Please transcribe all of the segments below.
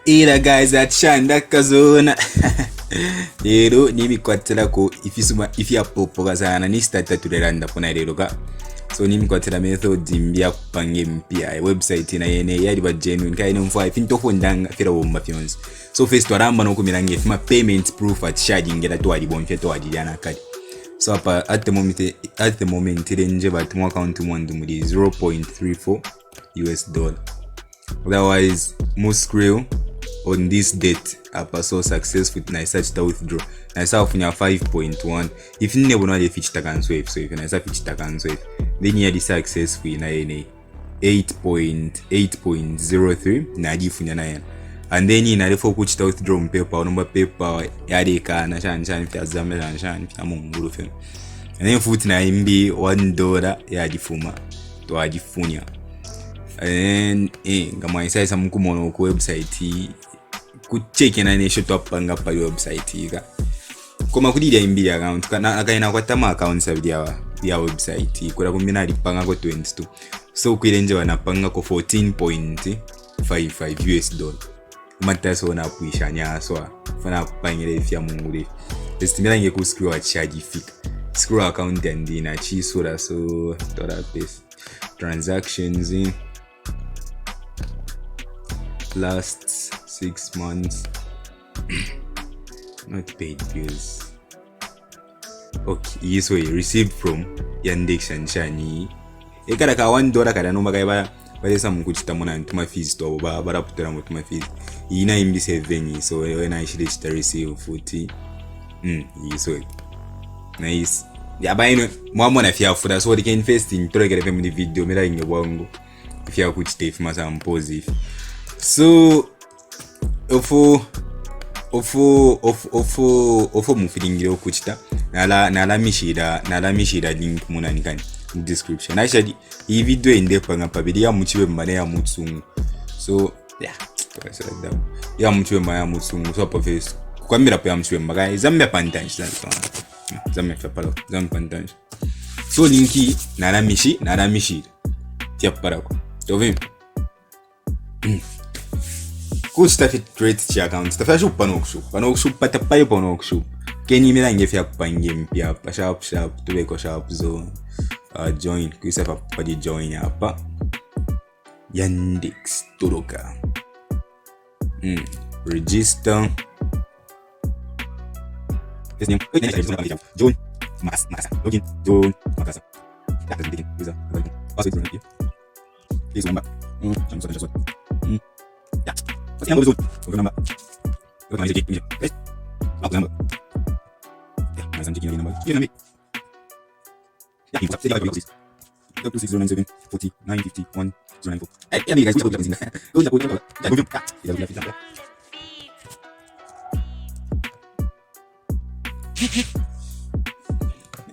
Era guys at Shanda Kazona. Lero nimikwatira ko ifya popoga sana ni starta tuleranda pona lero ka. So nimikwatira method mbya kupange mpya website na yene yali ba genuine kai nomfa ifinto ndanga fira wo mafyons. So first waramba no kumirange fima payment proof at charging ngela to ali bonfye to ali yana kali. So apa at the moment range but mo account mwandu muri $0.34. Otherwise most real on this date apa so successful na search to withdraw na safunya 5.1 if nne bono ali fitch takanso if so if na sa fitch takanso if then ya di successful na ene 8.03 na ajifunya na yana and then ina refo kuch to withdraw paper number paper yadi kana shan fya Zambia shan fya munguru fe and then foot na MB $1 yajifuma to ajifunya and ngama isa mkumono ku website kucheck na ne shot up panga pa website ika koma kudida imbi account kana akaina kwatama accounts ya website kura kumbina alipanga ko 22 so kwirenje wanapanga ko $14.55 mataso na kuisha nyaswa fana kupangire fya mungure estimira nge ku screw a charge fika screw account and ina chisura so $. Transactions in last 6 months not paid bills. Okay, yes, we received from Yandex and Shani. Ekara ka $1 kada no magai ba some kuchita mona ntuma fees to ba putera mutuma fees. Ina imbi 7 so when I should receive 40. Yes, we nice. Ya ba ino mwa na fia fuda so they can first in toleka the family video mera inge wangu fia kuchita if masa positive. So ofo mufilingire okuchita nala mishira link munanikani description actually iyi video indepanga pabiri ya muchiwe mbane ya mutsungu so yeah ya muchiwe mbane ya mutsungu so profess kwamira pa ya muchiwe mbaka Zambia pantanji Zambia fapalo Zambia pantanji so linki nala mishira tia parako tovim kusta fit create chi account stafashu panokushu patapayo panokushu keni mirange fya kupange mpya pa sharp tubeko sharp zone join kuisa pa join hapa Yandex Toloka register join masa login join makasa user password please remember yeah. What's the number? Number. What am I taking? Okay. Number. Yeah, I'm taking your number. Give me. Yeah, you say like this. 26097 40 951 094. Hey, yeah, guys, go to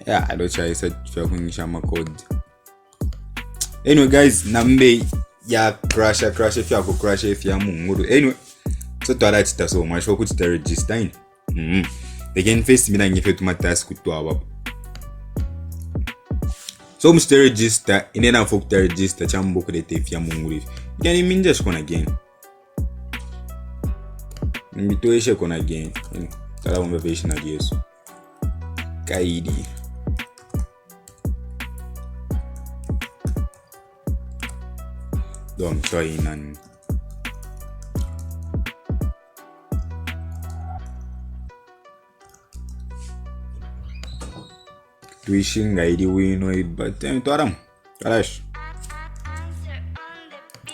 yeah, I don't try said for kunisha code. Anyway, guys, nambe ya crash if you go crash if you munguru anyway so to alert it so much for put the register in again face me na ngefe to task to aba so must register inena for to register chambo ko dete if you munguru yani minja shikona again mitoeshe kona again tala umbe version na Yesu kaidi don't try and tuition ID win but toram kalash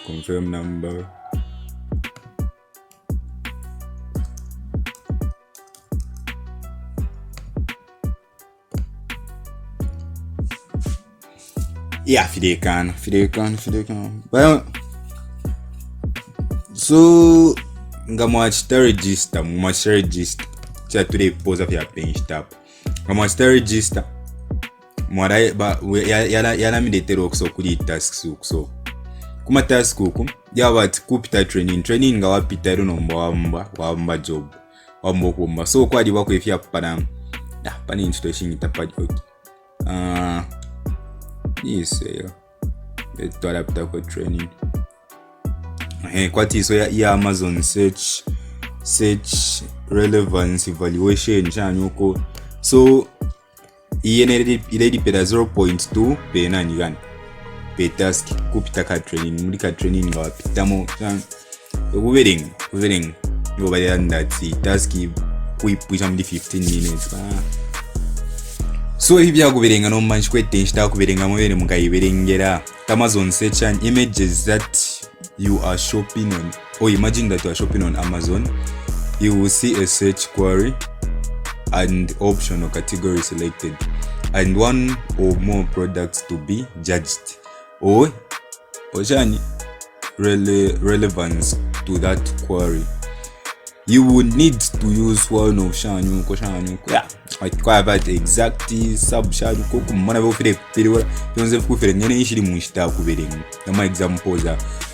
confirm number yeah fidekan but so ngamwachita register cha today pose of your page tab ngamwachita register mwara ba yala mi detero so kuri tasks so kuma task ku yabat kupita training ngawapita runomba wamba job wambo kumba so kwadi bako ifya pana pani instruction itapaji yes yeah to adapt for training kwati so ya Amazon search relevance evaluation chanyuko. So ile pera 0.2 pe nani gani pe task kupita ka training muri ka training ngawapitamo ubering yoba yandati task kuipusha muri 15 minutes so ibya kuberenga no manchi kwetensha kuberenga mubere mukayiberengera Amazon search and images that you are shopping on, or imagine that you are shopping on Amazon. You will see a search query and option or category selected and one or more products to be judged or relevance to that query. You would need to use one of like quite exactly sub shanyuko kumana bofire periwa yonze kufere nyene ishiri munshita kuberenga nama examples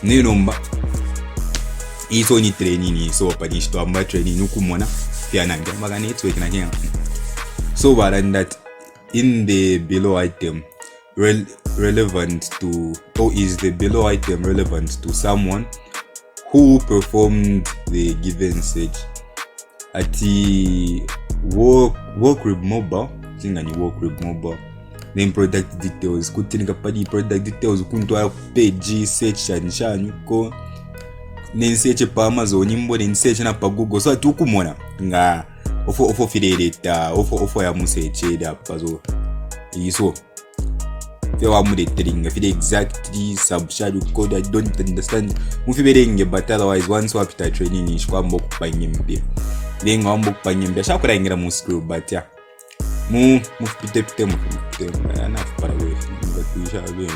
ne nomba iso ni training so panishito amba training ukumona pia nanga magane network na here. So but that in the below item relevant to, or is the below item relevant to someone who performed the given search at the work with mobile thing work with mobile, then product details kutinga padi product details kunto page search anyuko then search pa Amazon imbo then search na pa Google so atukumona nga ofo fileleta ofo ya musearch da pazo iso fewa muleteringa file exactly subshadu code I don't understand mufiberenge, but otherwise once wapita training ishwa mbo kupanyembia then ngombo kupanyembia shakura ingira mu scroll but ya mufipite ana para we ngatisha bene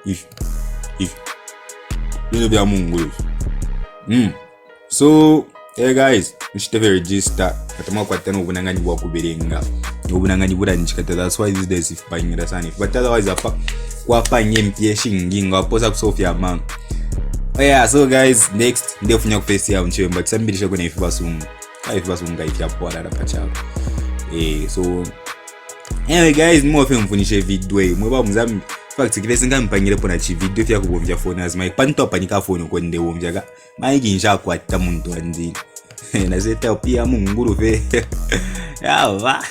if you be amungu so hey guys, mshiteve register atama kwatana ubunangani bwa kuberenga ubunangani buranchikata. That's why these days if panyira sana, but otherwise apa kwa panye mpye shinginga posa kusofia man. Oh yeah, so guys, next ndio funya kuface ya mchemba kisambirisha kwenye ifibasum ifya pora da pacha. So anyway guys, mwofe mfunishe video mweba mzambi fact kile singa mpangire pona chi video fya kubomvya phone as my panto panika phone ko nde bomvyaga maiki nsha kwata muntu anzi na zeta pia munguru ve yawa